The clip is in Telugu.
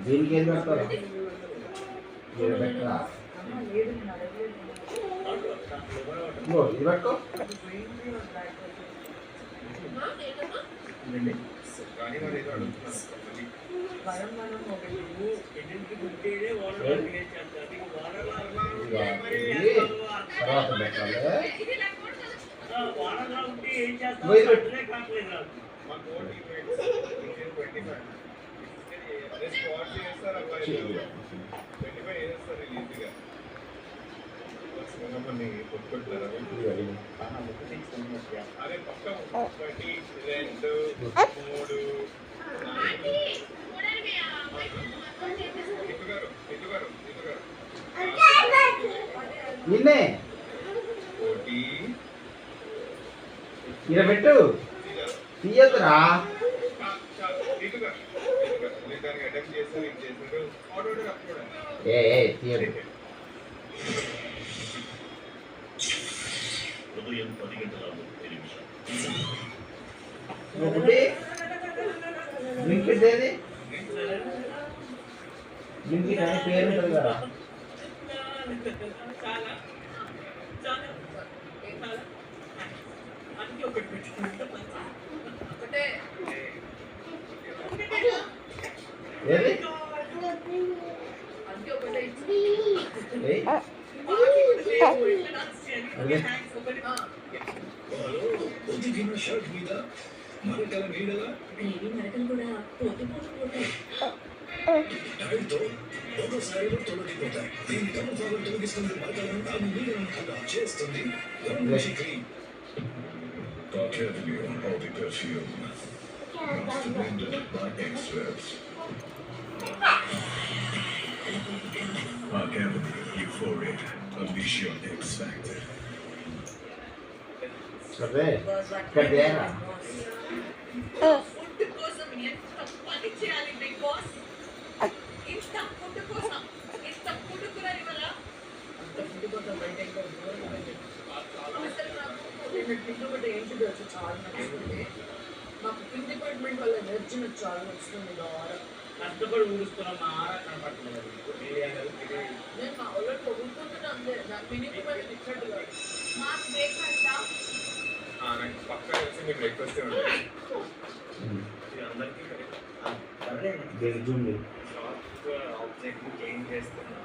దీనికి ఏం పెడతారా పెట్టరా ఇది పట్టుకో తర్వాత పెట్టాలి అదే పక్క 1 2 3 నిన్నే పెట్టు తీయద్దురా ఏ తీయదు ఒకటి బ్లింకిట్ ఏది బ్లింకిట్ అనే పేరు ఉంటుంది కదా ఏది Unleash your X Factor. సరే కదేరా ఫుడ్ కోసం ఎంత పని చేయాలి బిగ్ బాస్ ఇంత ఫుడ్ కోసం ఇంత ఫుడ్ కూడా ఇవ్వాలా అంత ఫుడ్ కోసం బయట అసలు నాకు ఫుడ్ బట్టి ఏంటి తెలుసు చాలా నచ్చుతుంది మాకు ఫుడ్ డిపార్ట్మెంట్ వల్ల ఎనర్జీ నాకు చాలా నచ్చుతుంది ద్వారా కష్టపడి ఊరుస్తున్నాం మా ఆరా కనపడుతున్నారు నేను మా వాళ్ళకి పొగుడుకుంటున్నా అంతే నాకు మినిమం అది ఇచ్చినట్టు కాదు మాకు బ్రేక్ఫాస్ట్ పక్క వచ్చి మీకు బ్రేక్ఫాస్ట్ ఉంటుంది అందరికీ షార్ప్ ఆబ్జెక్ట్ చేంజ్ చేస్తున్నా